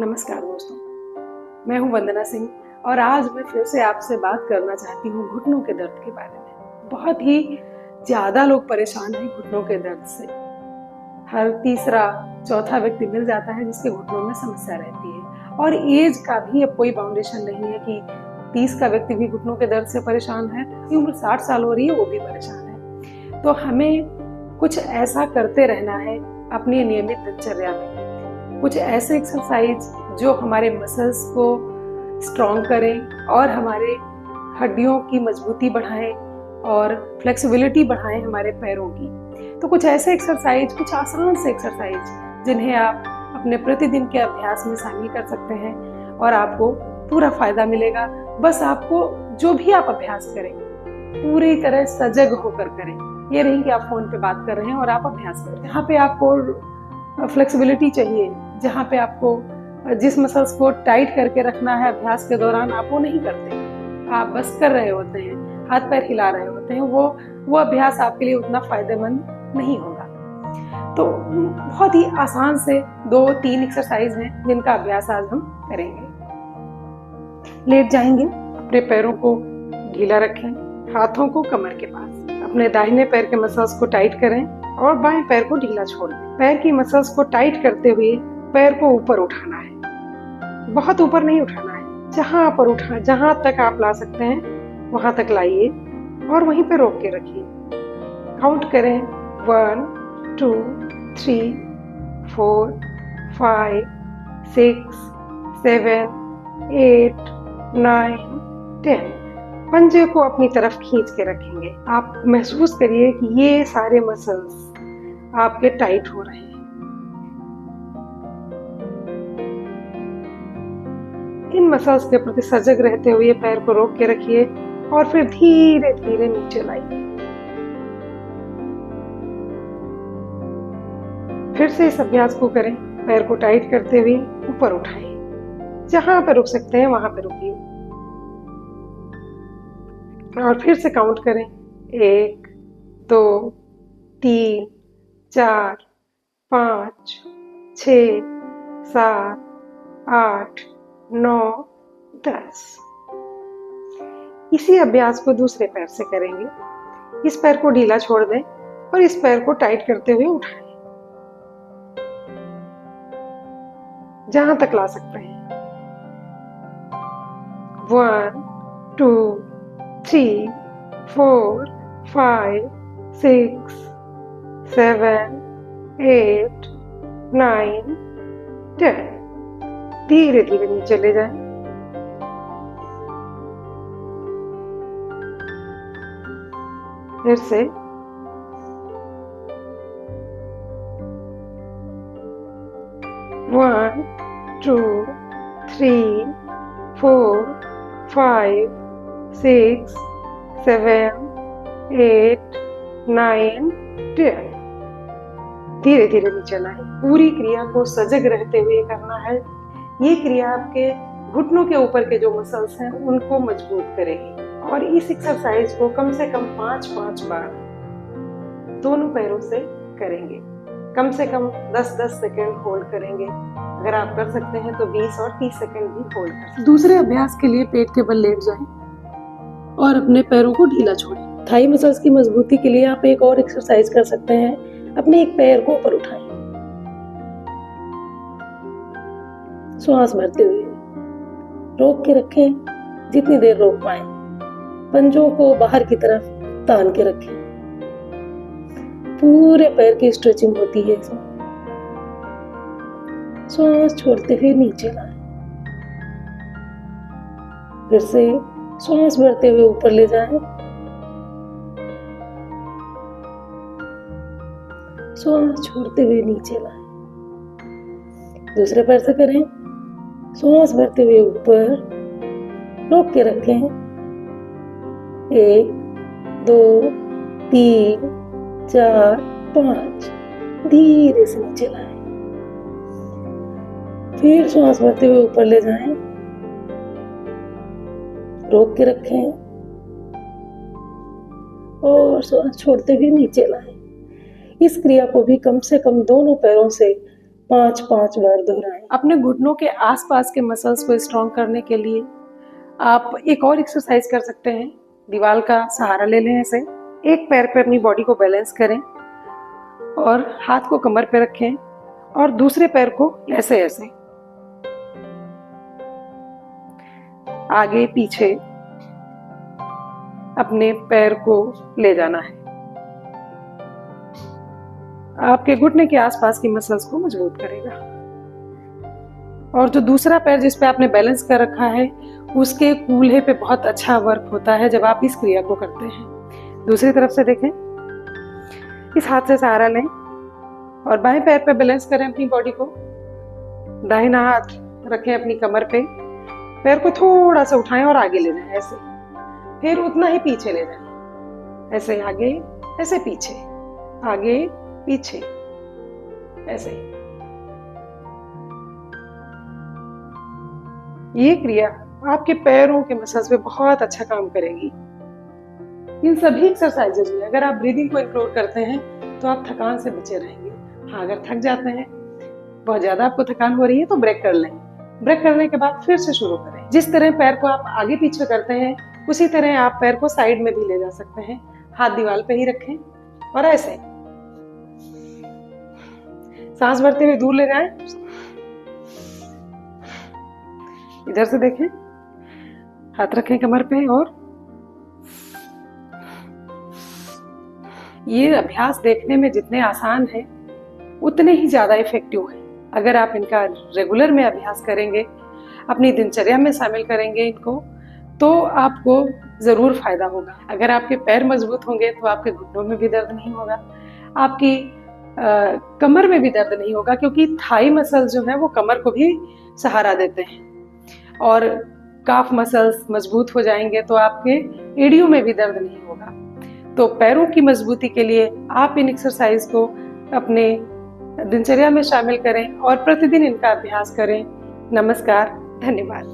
नमस्कार दोस्तों, मैं हूं वंदना सिंह और आज मैं फिर से आपसे बात करना चाहती हूं घुटनों के दर्द के बारे में। बहुत ही ज़्यादा लोग परेशान हैं घुटनों के दर्द से। हर तीसरा चौथा व्यक्ति मिल जाता है जिसके घुटनों में समस्या रहती है और एज का भी अब कोई बाउंडेशन नहीं है कि 30 का व्यक्ति भी घुटनों के दर्द से परेशान है, उम्र 60 साल हो रही है वो भी परेशान है। तो हमें कुछ ऐसा करते रहना है अपनी नियमित दिनचर्या में, कुछ ऐसे एक्सरसाइज जो हमारे मसल्स को स्ट्रॉन्ग करें और हमारे हड्डियों की मजबूती बढ़ाएं और फ्लेक्सिबिलिटी बढ़ाएं हमारे पैरों की। तो कुछ ऐसे एक्सरसाइज, कुछ आसान से एक्सरसाइज जिन्हें आप अपने प्रतिदिन के अभ्यास में शामिल कर सकते हैं और आपको पूरा फायदा मिलेगा। बस आपको जो भी आप अभ्यास करें पूरी तरह सजग होकर करें। ये नहीं कि आप फोन पे बात कर रहे हैं और आप अभ्यास करें। यहाँ पे आपको फ्लेक्सिबिलिटी चाहिए, जहाँ पे आपको जिस मसल्स को टाइट करके रखना है अभ्यास के दौरान आप वो नहीं करते, आप बस कर रहे होते हैं, हाथ पैर हिला रहे होते हैं, वो अभ्यास आपके लिए उतना फायदेमंद नहीं होगा। तो बहुत ही आसान से 2-3 एक्सरसाइज हैं जिनका अभ्यास आज हम करेंगे। लेट जाएंगे, अपने पैरों को ढीला रखें, हाथों को कमर के पास, अपने दाहिने पैर के मसल्स को टाइट करें और बाएं पैर को ढीला छोड़ दें। पैर की मसल्स को टाइट करते हुए पैर को ऊपर उठाना है, बहुत ऊपर नहीं उठाना है। जहां तक आप ला सकते हैं वहां तक लाइए और वहीं पे रोक के रखिए। काउंट करें 1 2 3 4 5 6 7 8 9 10। पंजे को अपनी तरफ खींच के रखेंगे। आप महसूस करिए कि ये सारे मसल्स आपके टाइट हो रहे हैं। इन मसल्स के प्रति सजग रहते हुए पैर को रोक के रखिए और फिर धीरे धीरे नीचे लाइए। फिर से इस अभ्यास को करें। पैर को टाइट करते हुए ऊपर उठाएं। जहां पर रुक सकते हैं वहां पर रुकिए और फिर से काउंट करें 1 2 3 4 5 6 7 8 9 10। इसी अभ्यास को दूसरे पैर से करेंगे। इस पैर को ढीला छोड़ दें और इस पैर को टाइट करते हुए उठाएं जहां तक ला सकते हैं। 1 2 3 4 5 6 7 8 9 10। धीरे धीरे नीचे ले जाएं। फिर से 1 2 3 4 5 6 7 8 9 10। धीरे धीरे नीचे लाएं। पूरी क्रिया को सजग रहते हुए करना है। ये क्रिया आपके घुटनों के ऊपर के जो मसल्स हैं उनको मजबूत करेगी और इस एक्सरसाइज को कम से कम 5-5 बार दोनों पैरों से करेंगे। कम से कम 10-10 सेकेंड होल्ड करेंगे। अगर आप कर सकते हैं तो 20 और 30 सेकेंड भी होल्ड करें। दूसरे अभ्यास के लिए पेट के बल लेट जाएं और अपने पैरों को ढीला छोड़ें। थाई मसल्स की मजबूती के लिए आप एक और एक्सरसाइज कर सकते हैं। अपने एक पैर को ऊपर उठाएं, श्वास भरते हुए रोक के रखें जितनी देर रोक पाए। पंजों को बाहर की तरफ तान के रखें। पूरे पैर की स्ट्रेचिंग होती है इसमें। श्वास छोड़ते हुए नीचे लाएं। फिर से श्वास भरते हुए ऊपर ले जाएं। श्वास छोड़ते हुए नीचे लाएं। दूसरे पैर से करें। श्वास भरते हुए ऊपर रोक के रखें। 1 2 3 4 5। धीरे से नीचे लाएं। फिर श्वास भरते हुए ऊपर ले जाएं, रोक के रखें और श्वास छोड़ते हुए नीचे लाएं। इस क्रिया को भी कम से कम दोनों पैरों से 5-5 बार दोहराएं। अपने घुटनों के आसपास के मसल्स को स्ट्रॉन्ग करने के लिए आप एक और एक्सरसाइज कर सकते हैं। दीवार का सहारा ले लें, ऐसे एक पैर पे अपनी बॉडी को बैलेंस करें और हाथ को कमर पे रखें और दूसरे पैर को ऐसे ऐसे आगे पीछे अपने पैर को ले जाना है। आपके घुटने के आसपास की मसल्स को मजबूत करेगा। और जो दूसरा पैर जिस पे आपने बैलेंस कर रखा है उसके कूल्हे पे बहुत अच्छा वर्क होता है जब आप इस क्रिया को करते हैं। दूसरी तरफ से देखें, इस हाथ से सहारा लें और बाएं पैर पे बैलेंस करें अपनी बॉडी को। दाहिना हाथ रखें अपनी कमर पे, पैर को थोड़ा सा उठाएं और आगे ले जाएं ऐसे, फिर उतना ही पीछे ले जाएं, ऐसे आगे ऐसे पीछे, आगे पीछे, ऐसे। ये क्रिया आपके पैरों के मसल्स पे बहुत अच्छा काम करेगी। इन सभी एक्सरसाइजेज में अगर आप ब्रीदिंग को इंक्लूड करते हैं तो आप थकान से बचे रहेंगे। हाँ, अगर थक जाते हैं, बहुत ज्यादा आपको थकान हो रही है तो ब्रेक कर लें। ब्रेक करने के बाद फिर से शुरू करें। जिस तरह पैर को आप आगे पीछे करते हैं उसी तरह आप पैर को साइड में भी ले जा सकते हैं। हाथ दीवार पे ही रखें और ऐसे सांस भरते हुए दूर ले जाएं। इधर से देखें, हाथ रखें कमर पे और ये अभ्यास देखने में जितने आसान है उतने ही ज्यादा इफेक्टिव है। अगर आप इनका रेगुलर में अभ्यास करेंगे, अपनी दिनचर्या में शामिल करेंगे इनको, तो आपको जरूर फायदा होगा। अगर आपके पैर मजबूत होंगे तो आपके घुटनों में भी दर्द नहीं होगा, आपकी कमर में भी दर्द नहीं होगा, क्योंकि थाई मसल जो है वो कमर को भी सहारा देते हैं। और काफ मसल्स मजबूत हो जाएंगे तो आपके एड़ियों में भी दर्द नहीं होगा। तो पैरों की मजबूती के लिए आप इन एक्सरसाइज को अपने दिनचर्या में शामिल करें और प्रतिदिन इनका अभ्यास करें। नमस्कार, धन्यवाद।